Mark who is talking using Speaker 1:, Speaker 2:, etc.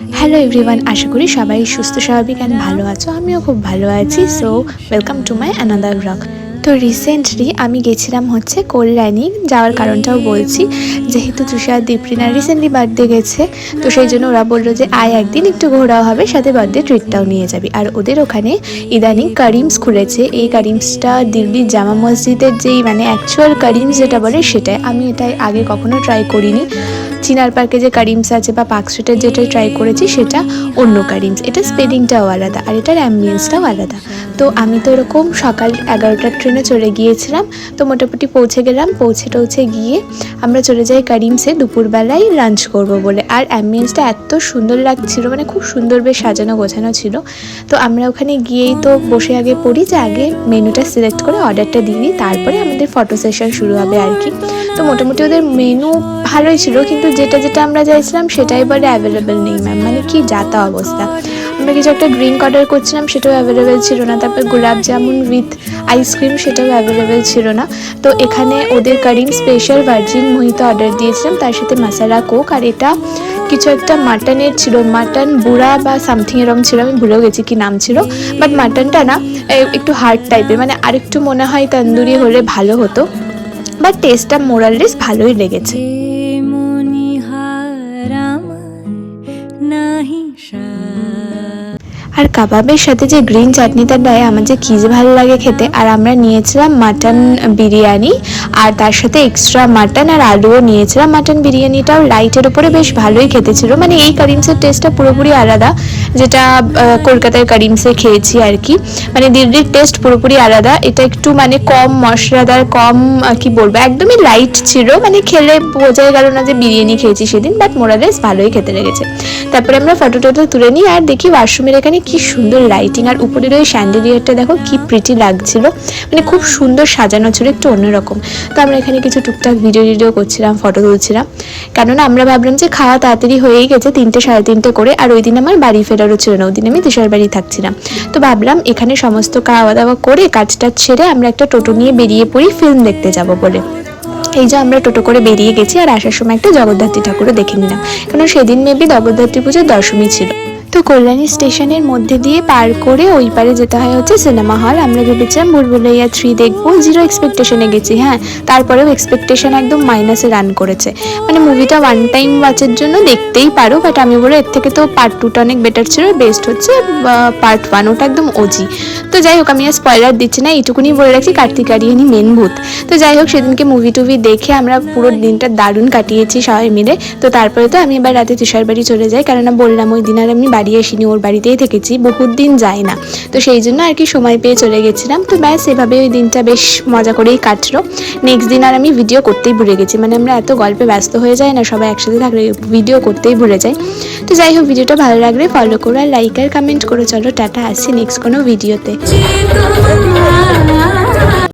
Speaker 1: Hello everyone, আশা করি সবাই সুস্থ স্বাভাবিক অ্যান্ড ভালো আছো। আমিও খুব ভালো আছি। So welcome to my another blog. তো রিসেন্টলি আমি গেছিলাম হচ্ছে কল্যাণী। যাওয়ার কারণটাও বলছি, যেহেতু তুষার দীপ্রিনার রিসেন্টলি বার্থডে গেছে, তো সেই জন্য ওরা বললো যে আয় একদিন একটু ঘোরাও হবে, সাথে বার্থডে ট্রিটটাও নিয়ে যাবি। আর ওদের ওখানে ইদানিং কারিমস খুলেছে। এই কারিমসটা দিল্লির জামা মসজিদের যেই মানে অ্যাকচুয়াল কারিমস যেটা বলে সেটাই। আমি এটাই আগে কখনো ট্রাই করিনি। চিনার পার্কে যে কারিমস আছে বা পার্ক স্ট্রিটের যেটা ট্রাই করেছি সেটা অন্য কারিমস। এটা স্পেলিংটাও আলাদা আর এটার অ্যাম্বিয়েন্সটাও আলাদা। তো আমি তো এরকম সকাল 11টার ট্রেনে চলে গিয়েছিলাম। তো মোটামুটি পৌঁছে গেলাম। পৌঁছে গিয়ে আমরা চলে যাই কারিমসে দুপুরবেলায় লাঞ্চ করব বলে। আর অ্যাম্বিয়েন্সটা এত সুন্দর লাগছিল, মানে খুব সুন্দর বেশ সাজানো গোছানো ছিল। তো আমরা ওখানে গিয়েই তো বসে আগে পড়ি যে আগে মেনুটা সিলেক্ট করে অর্ডারটা দিয়ে দিই, তারপরে আমাদের ফটো সেশন শুরু হবে আর কি। তো মোটামুটি ওদের মেনু ভালোই ছিল, কিন্তু যেটা আমরা চাইছিলাম সেটাই বলে অ্যাভেলেবেল নেই ম্যাম। মানে কি যাতা অবস্থা। আমরা কিছু একটা ড্রিঙ্ক অর্ডার করছিলাম, সেটাও অ্যাভেলেবেল ছিল না। তারপর গোলাপ জামুন উইথ আইসক্রিম, সেটাও অ্যাভেলেবেল ছিল না। তো এখানে ওদের কারিম স্পেশাল ভার্জিন মোহিতো অর্ডার দিয়েছিলাম, তার সাথে মশালা কোক। আর এটা কিছু একটা মাটনের ছিল, মাটন বুড়া বা সামথিং এরকম ছিল, আমি ভুলেও গেছি কি নাম ছিল। বাট মাটনটা না একটু হার্ড টাইপের, মানে আরেকটু মনে হয় তন্দুরি হলে ভালো হতো। বাট টেস্টটা মোরাললেস ভালোই লেগেছে। আর কাবাবের সাথে যে গ্রিন চাটনিটা দেয় আমার যে কী যে ভালো লাগে খেতে। আর আমরা নিয়েছিলাম মাটন বিরিয়ানি, আর তার সাথে এক্সট্রা মাটন আর আলুও নিয়েছিলাম। মাটন বিরিয়ানিটাও লাইটের ওপরে বেশ ভালোই খেতে ছিল। মানে এই কারিমসের টেস্টটা পুরোপুরি আলাদা, যেটা কলকাতার কারিমসে খেয়েছি আর কি। মানে দিল্লির টেস্ট পুরোপুরি আলাদা। এটা একটু মানে কম মশলাদার, কম কি বলবো, একদমই লাইট ছিল। মানে খেলে বোঝাই গেল না যে বিরিয়ানি খেয়েছি সেদিন। বাট মোরালেস ভালোই খেতে লেগেছে। তারপরে আমরা ফটো টটো তুলে নিই আর দেখি ওয়াশরুমের এখানে কি সুন্দর লাইটিং। আর উপরের ওই স্যান্ডেলিয়ারটা দেখো কি প্রিটি লাগছিল, মানে খুব সুন্দর সাজানো ছিল, একটু অন্যরকম। তো আমরা এখানে কিছু টুকটাক ভিডিও করছিলাম, ফটো তুলছিলাম। কেননা আমরা ভাবলাম যে খাওয়া তাড়াতাড়ি হয়েই গেছে, 3টে সাড়ে 3টে করে। আর ওই দিন আমার বাড়ি ফেরারও ছিল না, ওই দিন আমি তুষার বাড়ি থাকছিলাম। তো ভাবলাম এখানে সমস্ত খাওয়া দাওয়া করে কাজটা ছেড়ে আমরা একটা টোটো নিয়ে বেরিয়ে পড়ি ফিল্ম দেখতে যাব বলে। এই যে আমরা টোটো করে বেরিয়ে গেছি, আর আসার সময় একটা জগদ্ধাত্রী ঠাকুরও দেখে নিলাম, কারণ সেদিন মেবি জগদ্ধাত্রী পুজোর দশমী ছিল। তো কল্যাণী স্টেশনের মধ্যে দিয়ে পার করে ওই পারে যেতে হয় হচ্ছে সিনেমা হল। আমরা ভেবেছিলাম ভুলভুলাইয়া 3 দেখবো, জিরো এক্সপেকটেশনে গেছি। হ্যাঁ, তারপরেও এক্সপেকটেশন একদম মাইনাসে রান করেছে। মানে মুভিটা ওয়ান টাইম ওয়াচের জন্য দেখতেই পারো, বাট আমি বলে এর থেকে তো পার্ট 2টা অনেক বেটার ছিল। বেস্ট হচ্ছে পার্ট 1, ওটা একদম ওজি। তো যাই হোক, আমি আর স্পয়লার দিচ্ছি না, এইটুকুনি বলে রাখছি কার্তিক আরিয়ানি মেন ভূত। তো যাই হোক, সেদিনকে মুভি টুভি দেখে আমরা পুরো দিনটা দারুণ কাটিয়েছি সবাই মিলে। তো তারপরে তো আমি এবার রাতে তুষার বাড়ি চলে যাই, কেননা বললাম ওই দিন আর আমি বাড়ি আসিনি, ওর বাড়িতেই থেকেছি, বহুত দিন যাই না। তো সেই জন্য আর কি সময় পেয়ে চলে গেছিলাম। তো ব্যাস এভাবে ওই দিনটা বেশ মজা করেই কাটলো। নেক্সট দিন আর আমি ভিডিও করতেই ভুলে গেছি। মানে আমরা এত গল্পে ব্যস্ত হয়ে যাই না, সবাই একসাথে থাকলে ভিডিও করতেই ভুলে যাই। তো যাই হোক, ভিডিওটা ভালো লাগলে ফলো করো আর লাইক আর কমেন্ট করো। চলো টাটা, আসছি নেক্সট কোনো ভিডিওতে।